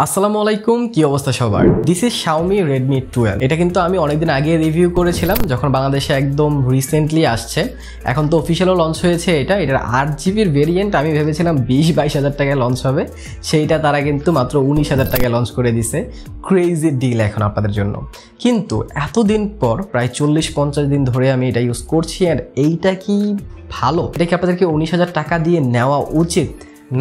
আসসালামু আলাইকুম, কি অবস্থা সবার? This is Xiaomi Redmi 12। এটা কিন্তু আমি অনেকদিন আগে রিভিউ করেছিলাম যখন বাংলাদেশে একদম রিসেন্টলি আসছে। এখন তো অফিসিয়ালও লঞ্চ হয়েছে। এটার 8GB ভেরিয়েন্ট আমি ভেবেছিলাম 20-22 হাজার টাকায় লঞ্চ হবে, সেইটা তারা কিন্তু মাত্র 19 হাজার টাকায় লঞ্চ করে দিছে। ক্রেজি ডিল এখন আপনাদের জন্য। কিন্তু এতদিন পর প্রায় 40-50 দিন ধরে আমি এটা ইউজ করছি, আর এইটা কি ভালো? এটা কি আপনাদেরকে 19 হাজার টাকা দিয়ে নেওয়া উচিত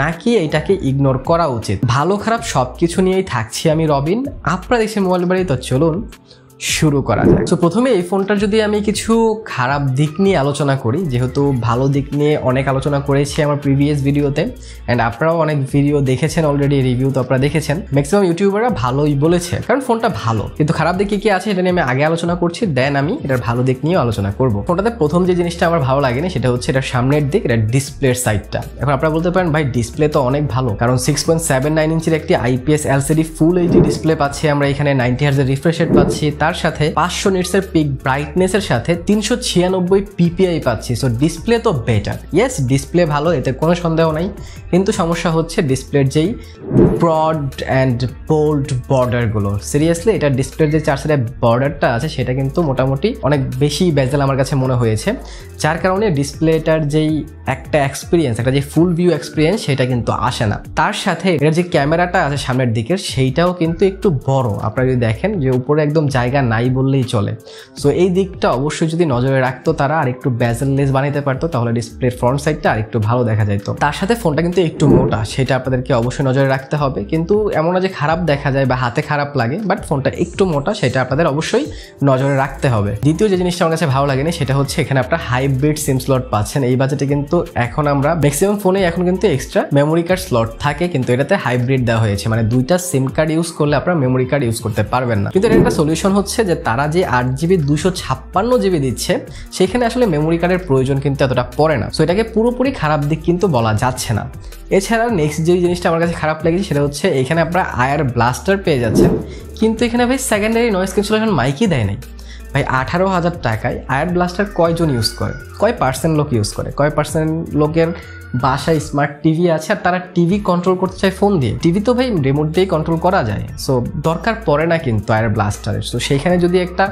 নাকি এটাকে ইগনোর করা উচিত? ভালো খারাপ সব কিছু নিয়েই থাকছি আমি রবিন। আপনারা দেখছেন মোবাইল বাড়ি, তো চলুন শুরু করা যাক। তো প্রথমে এই ফোনটার যদি আমি কিছু খারাপ দিক নিয়ে আলোচনা করি, যেহেতু ভালো দিক নিয়ে অনেক আলোচনা করেছি আমার প্রিভিয়াস ভিডিওতে, অ্যান্ড আপনারাও অনেক ভিডিও দেখেছেন অলরেডি, রিভিউ তো আপনারা দেখেছেন। ম্যাক্সিমাম ইউটিউবাররা ভালোই বলেছে, কারণ ফোনটা ভালো। কিন্তু খারাপ দিক কি আছে এটা নিয়ে আমি আগে আলোচনা করছি, দেন আমি এটার ভালো দিক নিয়েও আলোচনা করবো। ফোনটাতে প্রথম যে জিনিসটা আমার ভালো লাগেনি সেটা হচ্ছে এটার সামনের দিক, এটা ডিসপ্লের সাইডটা। এখন আপনারা বলতে পারেন ভাই ডিসপ্লে তো অনেক ভালো, কারণ 6.79 ইঞ্চির একটি IPS LCD full HD display পাচ্ছি আমরা এখানে, 90 হার্টজের রিফ্রেশ রেট পাচ্ছি, তার সাথে 500 নিটসের পিক ব্রাইটনেসের সাথে 396 PPI পাচ্ছি। সো ডিসপ্লে তো বেটার, ইয়েস ডিসপ্লে ভালো, এতে কোনো সন্দেহ নাই। কিন্তু সমস্যা হচ্ছে ডিসপ্লের যেই ব্রড অ্যান্ড বোল্ড বর্ডারগুলো, সিরিয়াসলি এটা ডিসপ্লের যে 4 সাইডে বর্ডারটা আছে সেটা কিন্তু মোটামুটি অনেক বেশি বেজেল আমার কাছে মনে হয়েছে, যার কারণে ডিসপ্লেটার যেই একটা এক্সপিরিয়েন্স, একটা যে ফুল ভিউ এক্সপিরিয়েন্স সেটা কিন্তু আসে না। তার সাথে এটার যে ক্যামেরাটা আছে সামনের দিকের সেইটাও কিন্তু একটু বড়, আপনারা যদি দেখেন যে উপরে একদম জায়গা নাই বললেই চলে। সো এই দিকটা অবশ্যই যদি নজরে রাখতো তারা, আর একটু বেজেললেস বানাইতে পারতো, তাহলে ডিসপ্লের ফ্রন্ট সাইডটা আর একটু ভালো দেখা যেত। তার সাথে ফোনটা কিন্তু একটু মোটা, সেটা আপনাদেরকে অবশ্যই নজরে রাখতে হবে। কিন্তু এমন না যে খারাপ দেখা যায় বা হাতে খারাপ লাগে, বাট ফোনটা একটু মোটা, সেটা আপনাদের অবশ্যই নজরে রাখতে হবে। দ্বিতীয় যে জিনিসটা আমার কাছে ভালো লাগেনি সেটা হচ্ছে এখানে আপনারা হাইব্রিড সিম স্লট পাচ্ছেন। এই বাজেটে কিন্তু এখন আমরা ম্যাক্সিমাম ফোনে এখন কিন্তু এক্সট্রা মেমোরি কার্ড স্লট থাকে, কিন্তু এটাতে হাইব্রিড দেওয়া হয়েছে, মানে দুইটা সিম কার্ড ইউজ করলে আপনারা মেমোরি কার্ড ইউজ করতে পারবেন না। কিন্তু এর একটা সলিউশন হচ্ছে যে তারা যে 8GB 256GB দিচ্ছে সেখানে আসলে মেমোরি কার্ডের প্রয়োজন কিন্তু এতটা পড়ে না। সো এটাকে পুরোপুরি খারাপ দিক কিন্তু বলা যাচ্ছে না। এছাড়া নেক্সট যে জিনিসটা আমার কাছে খারাপ লেগেছে সেটা হচ্ছে এখানে আপনারা আয়ার ব্লাস্টার পেয়ে যাচ্ছেন, কিন্তু এখানে ভাই সেকেন্ডারি নয়েজ ক্যান্সেলেশন মাইকই দেয় নাই। ভাই 18,000 টাকায় আয়ার ব্লাস্টার কয়জন ইউজ করে, কয় পার্সেন্ট লোক ইউজ করে, কয় পার্সেন্ট লোকের বাসায় স্মার্ট টিভি আছে আর তারা টিভি কন্ট্রোল করতে চায় ফোন দিয়ে? টিভি তো ভাই রিমোট দিয়েই কন্ট্রোল করা যায়। সো দরকার পড়ে না কিন্তু আয়ার ব্লাস্টারের। সো সেইখানে যদি একটা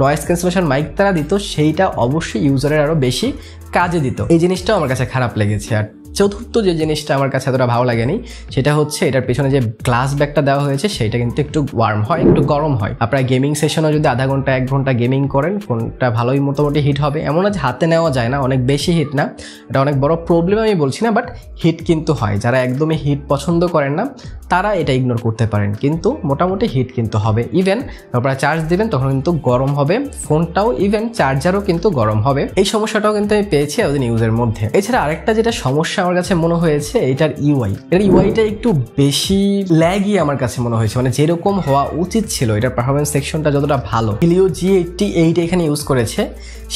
নয়েজ ক্যান্সেলেশন মাইক তারা দিত, সেইটা অবশ্যই ইউজারের আরও বেশি কাজে দিত। এই জিনিসটাও আমার কাছে খারাপ লেগেছে। আর চতুর্থ যে জিনিসটা আমার কাছে এতটা ভালো লাগেনি সেটা হচ্ছে এটার পেছনে যে গ্লাস ব্যাগটা দেওয়া হয়েছে সেটা কিন্তু একটু ওয়ার্ম হয়, একটু গরম হয়। আপনারা গেমিং সেশনও যদি আধা ঘন্টা 1 ঘন্টা গেমিং করেন, ফোনটা ভালোই মোটামুটি হিট হবে। এমন না যে হাতে নেওয়া যায় না, অনেক বেশি হিট না, এটা অনেক বড় প্রবলেম আমি বলছি না, বাট হিট কিন্তু হয়। যারা একদমই হিট পছন্দ করেন না তারা এটা ইগনোর করতে পারেন, কিন্তু মোটামুটি হিট কিন্তু হবে। ইভেন আপনারা চার্জ দিবেন তখন কিন্তু গরম হবে ফোনটাও, ইভেন চার্জারও কিন্তু গরম হবে। এই সমস্যাটাও কিন্তু আমি পেয়েছি এতদিন ইউজের মধ্যে। এছাড়া আরেকটা যেটা সমস্যা আমার কাছে মনে হয়েছে এটার ইউআইটা একটু বেশি ল্যাগই আমার কাছে মনে হয়েছে, মানে যেরকম হওয়া উচিত ছিল। এটার পারফরমেন্স সেকশনটা যতটা ভালো Helio G88 এখানে ইউজ করেছে,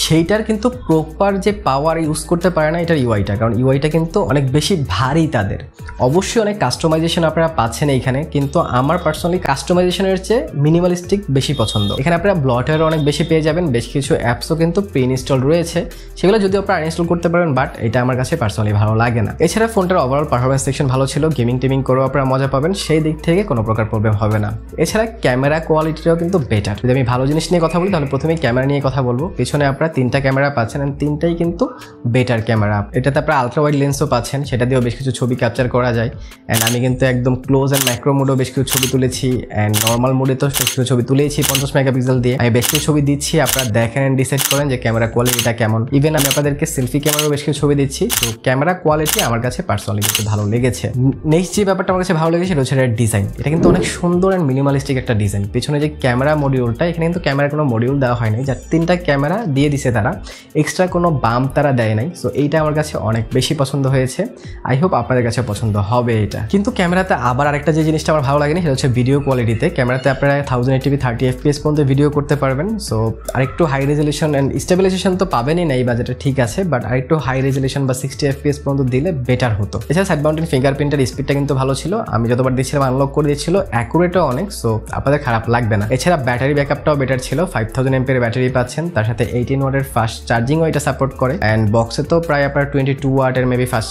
সেইটার কিন্তু প্রপার যে পাওয়ার ইউজ করতে পারে না এটার ইউআইটা, কারণ ইউআইটা কিন্তু অনেক বেশি ভারী তাদের। অবশ্যই অনেক কাস্টমাইজেশন আপনারা পাচ্ছেন এইখানে, কিন্তু আমার পার্সোনালি কাস্টমাইজেশনের চেয়ে মিনিমালিস্টিক বেশি পছন্দ। এখানে আপনারা ব্লটারও অনেক বেশি পেয়ে যাবেন, বেশ কিছু অ্যাপসও কিন্তু প্রি ইনস্টল রয়েছে, সেগুলো যদিও আপনারা আনইনস্টল করতে পারবেন, বাট এটা আমার কাছে পার্সোনালি ভালো লাগে না। এছাড়া ফোনটার ওভারঅল পারফরমেন্স সেকশন ভালো ছিল, গেমিং করেও আপনারা মজা পাবেন, সেই দিক থেকে কোনো প্রকার প্রবলেম হবে না। এছাড়া ক্যামেরা কোয়ালিটিটাও কিন্তু বেটার। যদি আমি ভালো জিনিস নিয়ে কথা বলি তাহলে প্রথমেই ক্যামেরা নিয়ে কথা বলবো। পিছনে আপনারা 3টা ক্যামেরা পাচ্ছেন, এন্ড 3টাই কিন্তু বেটার ক্যামেরা। এটাতে আপনারা আলট্রা ওয়াইড লেন্সও পাচ্ছেন, সেটা দিয়েও বেশ কিছু ছবি ক্যাপচার করা যায়। অ্যান্ড আমি কিন্তু একদম ক্লোজ অ্যান্ড ম্যাক্রো মোডেও বেশ কিছু ছবি তুলেছি, অ্যান্ড নর্মাল মোডে তো বেশ কিছু ছবি তুলেছি 50 মেগাপিক্সেল দিয়ে। আমি বেশ কিছু ছবি দিচ্ছি, আপনারা দেখেন অ্যান্ড ডিসাইড করেন যে ক্যামেরা কোয়ালিটিটা কেমন। ইভেন আমি আপনাদেরকে সেলফি ক্যামেরাও বেশ কিছু ছবি দিচ্ছি। তো ক্যামেরা কোয়ালিটি আমার কাছে পার্সোনালি কিন্তু ভালো লেগেছে। নেক্সট যে ব্যাপারটা আমার কাছে ভালো লেগেছে সেটা হচ্ছে এর ডিজাইন। এটা কিন্তু অনেক সুন্দর অ্যান্ড মিনিমালিস্টিক একটা ডিজাইন। পিছনে যে ক্যামেরা মডিউলটা, এখানে কিন্তু ক্যামেরা কোনো মডিউল দেওয়া হয় নাই, যার 3টা ক্যামেরা দিয়ে দিছে তারা, এক্সট্রা কোনো বাম্প তারা দেয় নাই। সো এইটা আমার কাছে অনেক বেশি পছন্দ হয়েছে, আই হোপ আপনাদের কাছে পছন্দ হবে এটা। কিন্তু ক্যামেরাতে আবার আরেকটা যে জিনিসটা আমার ভালো লাগেনি সেটা হচ্ছে ভিডিও কোয়ালিটিতে। ক্যামেরাতে আপনারা 1080p 30 FPS পর্যন্ত ভিডিও করতে পারবেন। সো আরেকটু হাই রেজলিউশন অ্যান্ড স্টেবিলাইজেশন তো পাবেনই না এই বাজেটে, ঠিক আছে, বাট আরেকটু হাই রেজলিউশন বা 60 FPS পর্যন্ত দিলে বেটার হতো। এছাড়া সাইড মাউন্টেন ফিঙ্গারপ্রিন্টের স্পিডটা কিন্তু ভালো ছিল, আমি যতবার দিচ্ছিলাম আনলক করে দিচ্ছিল, অ্যাকুরেটও অনেক, সো আপনাদের খারাপ লাগবে না। এছাড়া ব্যাটারি ব্যাকআপটাও বেটার ছিল, 5000 mAh ব্যাটারি পাচ্ছেন, তার সাথে 18 ওয়াটের ফাস্ট চার্জিংও এটা সাপোর্ট করে। অ্যান্ড বক্সে তো প্রায় আপনার 22 ওয়াটের মেবি ফাস্ট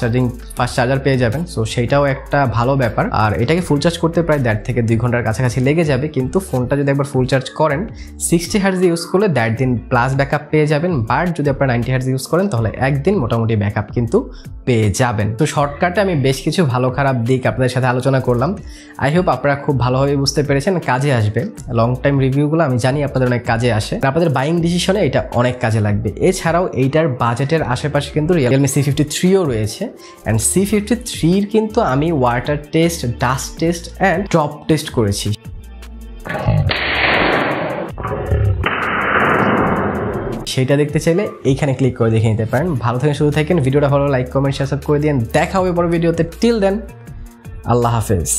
চার্জার পেয়ে যাবেন, সো সেইটাও একটা ভালো ব্যাপার। আর এটাকে ফুল চার্জ করতে প্রায় 1.5 থেকে 2 ঘন্টার কাছাকাছি লেগে যাবে, কিন্তু ফোনটা যদি একবার ফুল চার্জ করেন 60 Hz ইউজ করলে 1.5 দিন প্লাস ব্যাকআপ পেয়ে যাবেন। বাট যদি আপনারা 90 Hz ইউজ করেন তাহলে একদিন মোটামুটি ব্যাকআপ কিন্তু পেয়ে যাবেন। তো শর্টকাটে আমি বেশ কিছু ভালো খারাপ দিক আপনাদের সাথে আলোচনা করলাম। আই হোপ আপনারা খুব ভালোভাবে বুঝতে পেরেছেন, কাজে আসবে। লং টাইম রিভিউগুলো আমি জানি আপনাদের অনেক কাজে আসে, আপনাদের বাইং ডিসিশনে এটা অনেক কাজে লাগবে। এছাড়াও এইটার বাজেটের আশেপাশে কিন্তু Realme C53ও রয়েছে, অ্যান্ড C53 কিন্তু আমি water test, dust test and drop test করেছি। সেটা দেখতে চাইলে এইখানে ক্লিক করে দেখে নিতে পারেন। ভালো থাকেন, সুস্থ থাকেন, ভিডিওটা ভালো লাইক কমেন্ট শেয়ার করে দিন। দেখা হবে বড় ভিডিওতে। টিল দেন, আল্লাহ হাফেজ।